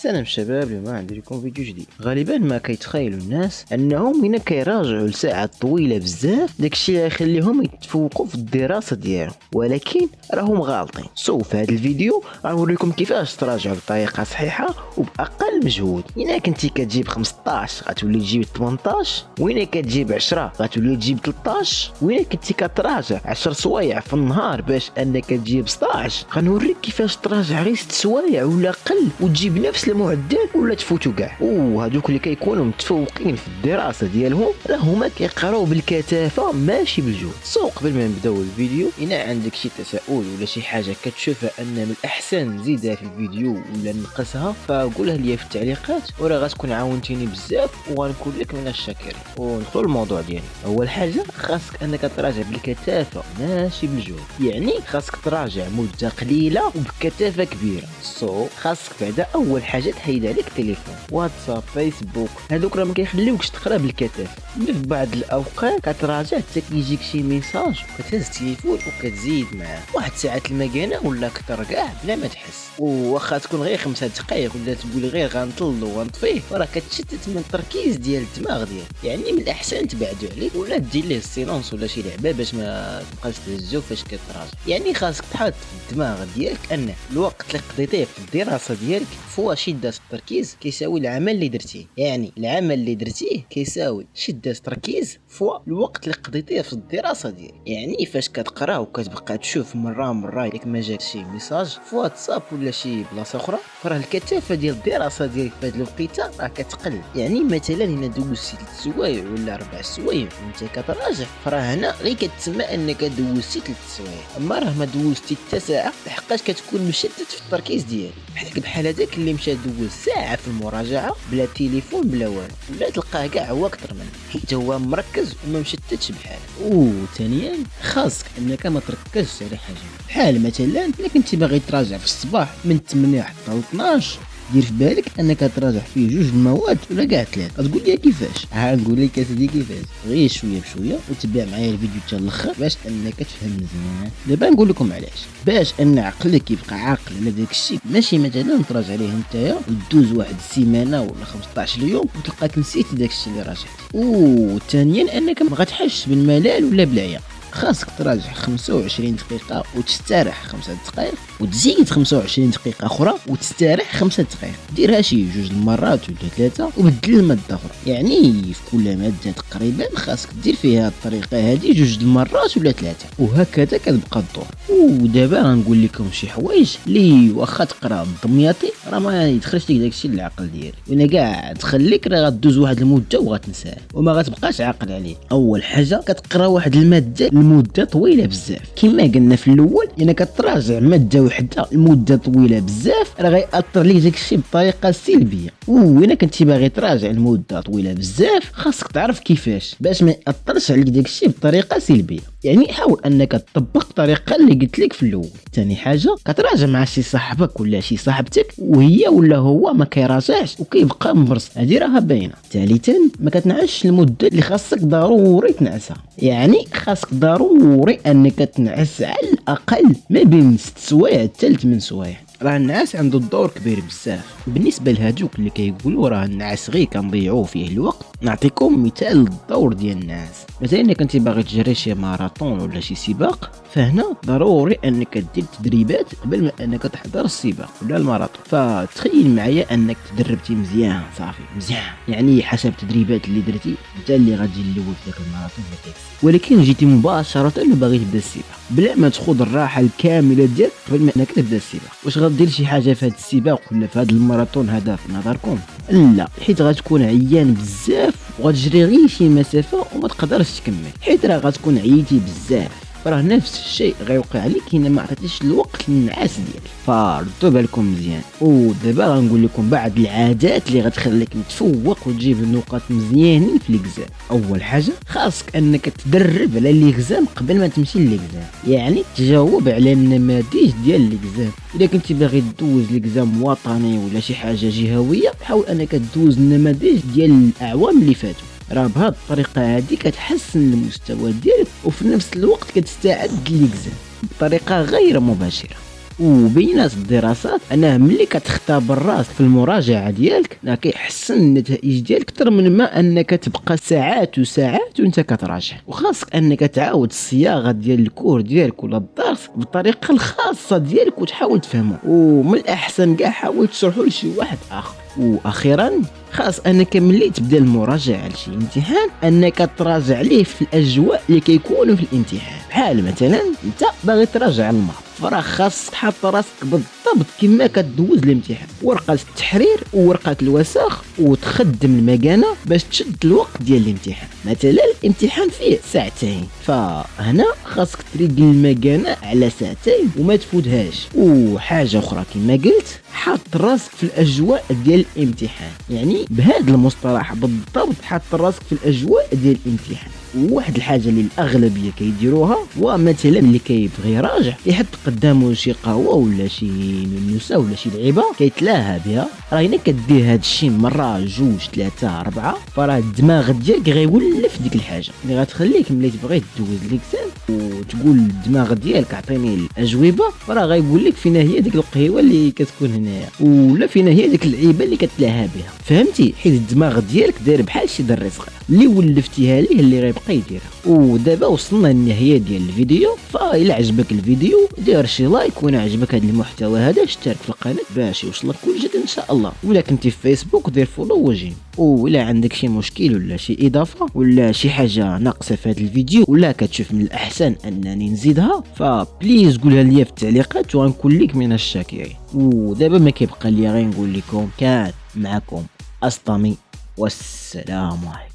سلام شباب، اليوم عندي لكم فيديو جديد. غالبا ما كيتخيلوا الناس انهم من كيراجعوا لساعات طويله بزاف داكشي اللي يخليهم يتفوقوا في الدراسه ديالهم، ولكن راهم غالطين. في هذا الفيديو غنوريكم كيفاش تراجعوا بطريقه صحيحه وباقل مجهود. الا كنتي كتجيب 15 غتولي تجيب 18، وإلا كتجيب 10 غتولي تجيب 13، وإلا كنتي كتراجع 10 سوايع في النهار باش انك تجيب 16 غنوريك كيفاش تراجع غير 6 سوايع ولا قل وتجيب نفس المعدل ولا تفوتوا كاع. وهذوك اللي كيكونوا متفوقين في الدراسه ديالهم راه هما كيقراو بالكثافه ماشي بالجهد. قبل ما نبداو الفيديو، الا عندك شي تساؤل ولا شي حاجه كتشوفها ان من الاحسن نزيدها في الفيديو ولا نقصها فقولها لي في التعليقات، وراه غتكون عاونتيني بزاف وغنكون لك من الشاكرين. وندخل الموضوع ديالي. اول حاجه خاصك انك تراجع بالكثافه ماشي بالجهد، يعني خاصك تراجع مده قليله وبكثافه كبيره. خاصك بعدا اول حاجه تحيد عليك التليفون، واتساب، فيسبوك، هذوك راه ما كيخليوكش تقرا بالكثافه. في بعض الاوقات كتراجع حتى كيجيك شي ميساج وكتهز التليفون وكتزيد معاه واحد ساعات المكانه ولا اكثر كاع بلا ما تحس. واخا تكون غير 5 دقائق ولا تقول غير غنطل وغنطفيه، راه كتشتت من التركيز ديال الدماغ ديالك. يعني من الاحسن تبعدو عليه ولا دير ليه السيلونس ولا شي لعبه باش ما تبقاش تهزو فاش كتراجع. يعني خاصك تحط في الدماغ ديالك ان الوقت اللي قضيتيه في الدراسه ديالك فوا شده التركيز كيساوي العمل اللي درتيه. يعني العمل اللي درتيه كيساوي شده التركيز فوا الوقت اللي قضيتيه في الدراسه ديالك. يعني فاش كتقرا وكتبقى تشوف مره ياك ما جاك شي ميساج في واتساب ولا شي بلاصه اخرى، فراه الكثافه ديال الدراسه ديالك في هذه الوقيته راه كتقل. يعني مثلا الا دوزتي 3 سوايع ولا 4 سوايع وانت كتراجع، فراه هنا غير كتسمى انك دوزتي 3 سوايع، اما راه ما دوزتي حتى ساعه لحقاش كتكون مشتت في التركيز ديالك. بحال هذاك اللي مشى دوز ساعه في المراجعه بلا تليفون بلا والو، ولا تلقاه كاع هو اكثر منك حيت هو مركز وما مشتتش بحاله. وثانيا خاصك انك ما تركزش على حاجه، بحال مثلا الا كنتي باغي تراجع في الصباح من 8 حتى 12، دير في بالك انك تراجع فيه 2 المواد ولا كاع 3. تقول لي كيفاش؟ نقول لك اسيدي كيفاش، غير شويه بشويه وتبع معايا الفيديو حتى الاخر باش انك تفهم مزيان. دابا نقول لكم علاش. باش ان عقلك يبقى عاقل على داك الشيء، ماشي مثلا تراجع عليه نتايا وتدوز واحد السيمانه ولا 15 يوم وتلقاك نسيتي داك الشيء اللي راجعتي. وثانيا انك ما غتحسش بالملل ولا بالعيا. خاصك تراجع 25 دقيقة وتستريح 5 دقائق، وتزيد 25 دقيقة أخرى وتستريح 5 دقائق. ديرها شي 2 المرات ولا 3 وبدل المادة أخرى. يعني في كل مادة تقريبا خاصك دير فيها الطريقة هذه 2 المرات ولا 3، وهكذا كتبقى الدور. ودابا غنقول لكم شي حوايج اللي واخا تقرا بالدمياطي راه ما يدخلش لك داكشي للعقل ديالك، وانا كاع تخليك راه غدوز واحد المدة وغتنساه وما غتبقاش عاقل عليه. أول حاجة كتقرا واحد المادة لمده طويله بزاف. كما قلنا في الاول، الا كتراجع ماده وحده لمده طويله بزاف راه غيأثر لك داكشي بطريقه سلبيه. وانا كنتي باغي تراجع لمده طويله بزاف خاصك تعرف كيفاش باش ما يأثرش عليك داكشي بطريقه سلبيه. يعني حاول انك تطبق الطريقه اللي قلت لك في الاول. ثاني حاجه كتراجع مع شي صاحبك ولا شي صاحبتك وهي ولا هو ما كيراجعش وكيبقى مبرص، هذه راها باينه. ثالثا ما كتنعسش المده اللي خاصك ضروري تنعسها. يعني خاصك ضروري انك تنعس على الاقل ما بين 6 سوايع حتى 8 سوايع. راه النعاس عنده الدور كبير بزاف. بالنسبه لهادوك اللي كيقولوا راه النعاس غير كنضيعوا فيه الوقت، نعطيكم مثال للدور ديال النعاس. مثلا الا كنتي باغي تجري شي ماراطون ولا شي سباق، فهنا ضروري انك دير تدريبات قبل ما انك تحضر السباق ولا الماراطون. فتخيل معايا انك تدربتي مزيان صافي مزيان، يعني حسب التدريبات اللي درتي انت اللي غادي الاول في داك الماراطون ولا كيف. ولكن جيتي مباشره وباغي تبدا السباق بلا ما تاخذ الراحه الكامله ديالك قبل ما انك تبدا السباق، واش غدير شي حاجه في هذا السباق ولا في هذا الماراطون هذا في نظركم؟ لا، حيت غتكون عيان بزاف وغتجري غير شي مسافه وما تقدرش تكمل حيت راه غتكون عييتي بزاف. راه نفس الشيء غيوقع عليك الا ما عطيتيش الوقت للنعاس ديالك. فردوا بالكم مزيان. ودابا غنقول لكم بعض العادات اللي غتخليك متفوق وتجيب النقاط مزيانين في ليكزام. اول حاجه خاصك انك تدرب على ليكزام قبل ما تمشي ليكزام، يعني تجاوب على النماذج ديال ليكزام. اذا كنتي باغي دوز ليكزام وطني ولا شي حاجه جهويه، حاول انك دوز النماذج ديال الاعوام اللي فاتوا. راه بهاد الطريقه هذه كتحسن المستوى ديالك وفي نفس الوقت كتستعد للإكزام بطريقه غير مباشره. وبينات الدراسات انه ملي كتختبر راسك في المراجعه ديالك راه كيحسن النتائج ديالك اكثر من ما انك تبقى ساعات وساعات وانت كتراجع. وخاصك انك تعاود الصياغه ديال الكور ديالك ولا الدرس بالطريقه الخاصه ديالك وتحاول تفهمه، ومن الاحسن كاع حاول تشرحه لشي واحد اخر. واخيرا خاص انك ملي تبدا المراجعه لشي امتحان انك تراجع ليه في الاجواء اللي كيكونوا في الامتحان. بحال مثلا انت باغي تراجع الماط، فراه خاص تحط راسك بالضبط كما كتدوز الامتحان، ورقه التحرير وورقه الوساخ، وتخدم المكانه باش تشد الوقت ديال الامتحان. مثلا الامتحان فيه ساعتين، فهنا خاصك تريق المكانه على ساعتين وما تفوتهاش. وحاجه اخرى كما قلت، حط راسك في الاجواء ديال الامتحان، يعني بهذا المصطلح بالضبط حط راسك في الاجواء ديال الامتحان. وواحد الحاجه اللي الاغلبيه كيديروها هو مثلا اللي كيبغي يراجع يحط قدامه شي قهوه ولا شي نونسه ولا شي لعيبه كيتلاها بها. راه الا كدير هذا الشيء مره جوج ثلاثه اربعه فراه الدماغ ديالك غيولف ديك الحاجه اللي غتخليك ملي تبغي تدوز ليكزام وتقول الدماغ ديالك عطيني الاجوبه، فراه غيقول لك فينا هي ديك القهوه اللي كتكون هنايا ولا فينا هي ديك اللعيبه اللي كتلاها بها. فهمتي؟ حيت الدماغ ديالك داير بحال شي دري صغير اللي ولفتيها ليه اللي غيبقى يديرها. ودابا وصلنا للنهايه ديال الفيديو، فإلا عجبك الفيديو دير شي لايك، وانا عجبك هذا المحتوى هذا اشترك في القناه باش يوصلك كل جديد ان شاء الله. ولا كنتي في فيسبوك دير فولو وجيم. ولا عندك شي مشكل ولا شي اضافه ولا شي حاجه ناقصه في هذا الفيديو ولا كتشوف من الاحسن انني نزيدها، فبليز قولها لي في التعليقات وغنكون لك من الشاكرين. ودابا ما كيبقى لي غير نقول لكم كان معكم أسطمي والسلام عليكم.